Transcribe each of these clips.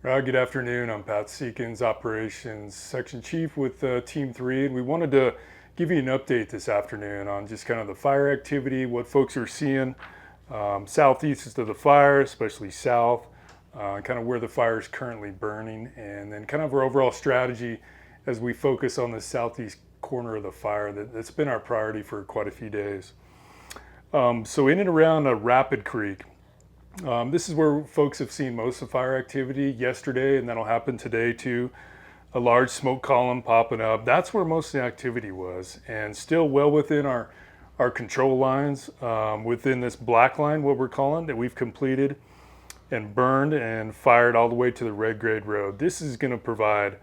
Good afternoon. I'm Pat Seekins, Operations Section Chief with Team 3, and we wanted to give you an update this afternoon on just kind of the fire activity, what folks are seeing southeast of the fire, especially south, kind of where the fire is currently burning, and then kind of our overall strategy as we focus on the southeast corner of the fire that's been our priority for quite a few days. So in and around Rapid Creek, this is where folks have seen most of the fire activity yesterday, and that'll happen today too. A large smoke column popping up. That's where most of the activity was, and still well within our control lines, within this black line, what we're calling, that we've completed and burned and fired all the way to the red grade road. This is going to provide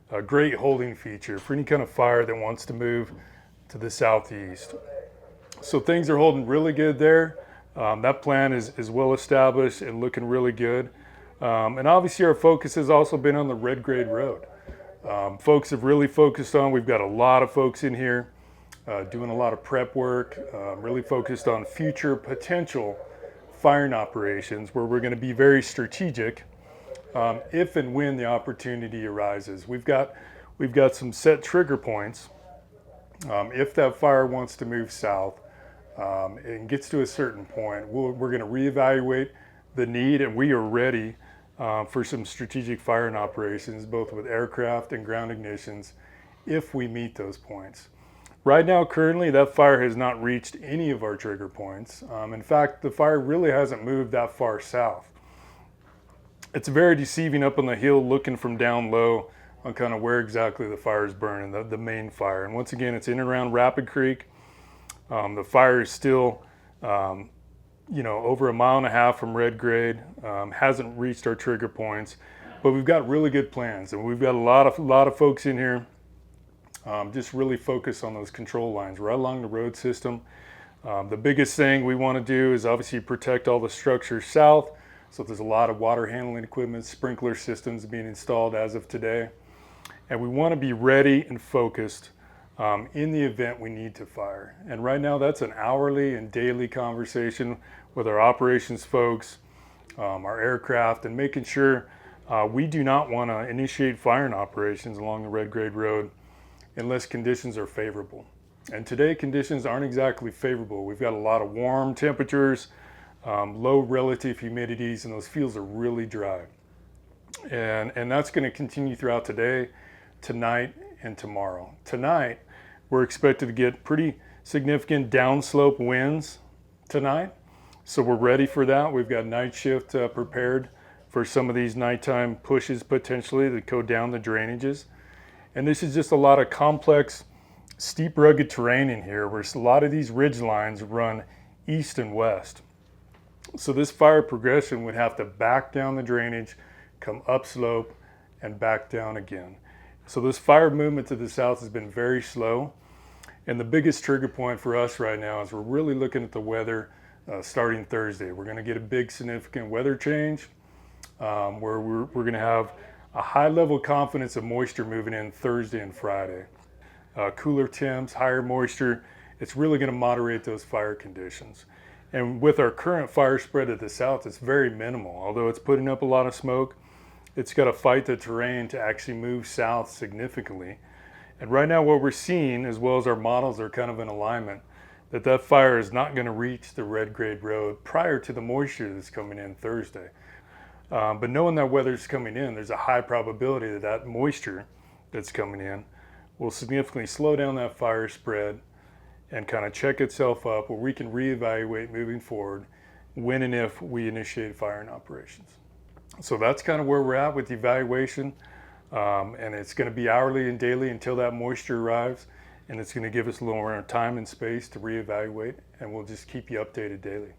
a great holding feature for any kind of fire that wants to move to the southeast. So things are holding really good there. That plan is well established and looking really good. And obviously our focus has also been on the red grade road. Folks have really focused on, we've got a lot of folks in here doing a lot of prep work, really focused on future potential firing operations where we're going to be very strategic if and when the opportunity arises. We've got some set trigger points. If that fire wants to move south, and gets to a certain point, we're going to reevaluate the need, and we are ready for some strategic firing operations, both with aircraft and ground ignitions, if we meet those points. Right now, currently, that fire has not reached any of our trigger points. In fact, the fire really hasn't moved that far south. It's very deceiving up on the hill, looking from down low on kind of where exactly the fire is burning, the main fire. And once again, it's in and around Rapid Creek. The fire is still, over 1.5 miles from red grade, hasn't reached our trigger points, but we've got really good plans, and we've got a lot of folks in here, just really focused on those control lines right along the road system. The biggest thing we want to do is obviously protect all the structures south. So there's a lot of water handling equipment, sprinkler systems being installed as of today, and we want to be ready and focused in the event we need to fire. And right now that's an hourly and daily conversation with our operations folks, our aircraft, and making sure we do not want to initiate firing operations along the red grade road unless conditions are favorable. And today conditions aren't exactly favorable. We've got a lot of warm temperatures, low relative humidities, and those fields are really dry. And that's going to continue throughout today, tonight, and tomorrow. Tonight, we're expected to get pretty significant downslope winds tonight, so we're ready for that. We've got night shift prepared for some of these nighttime pushes potentially that go down the drainages. And this is just a lot of complex, steep, rugged terrain in here where a lot of these ridge lines run east and west. So this fire progression would have to back down the drainage, come upslope, and back down again. So this fire movement to the south has been very slow, and the biggest trigger point for us right now is we're really looking at the weather starting Thursday. We're going to get a big significant weather change where we're going to have a high level of confidence of moisture moving in Thursday and Friday. Cooler temps, higher moisture, it's really going to moderate those fire conditions. And with our current fire spread to the south, it's very minimal. Although it's putting up a lot of smoke, it's got to fight the terrain to actually move south significantly. And right now what we're seeing, as well as our models are kind of in alignment, that fire is not going to reach the red grade road prior to the moisture that's coming in Thursday. But knowing that weather's coming in, there's a high probability that moisture that's coming in will significantly slow down that fire spread and kind of check itself up where we can reevaluate moving forward when and if we initiate firing operations. So that's kind of where we're at with the evaluation, and it's going to be hourly and daily until that moisture arrives, and it's going to give us a little more time and space to reevaluate, and we'll just keep you updated daily.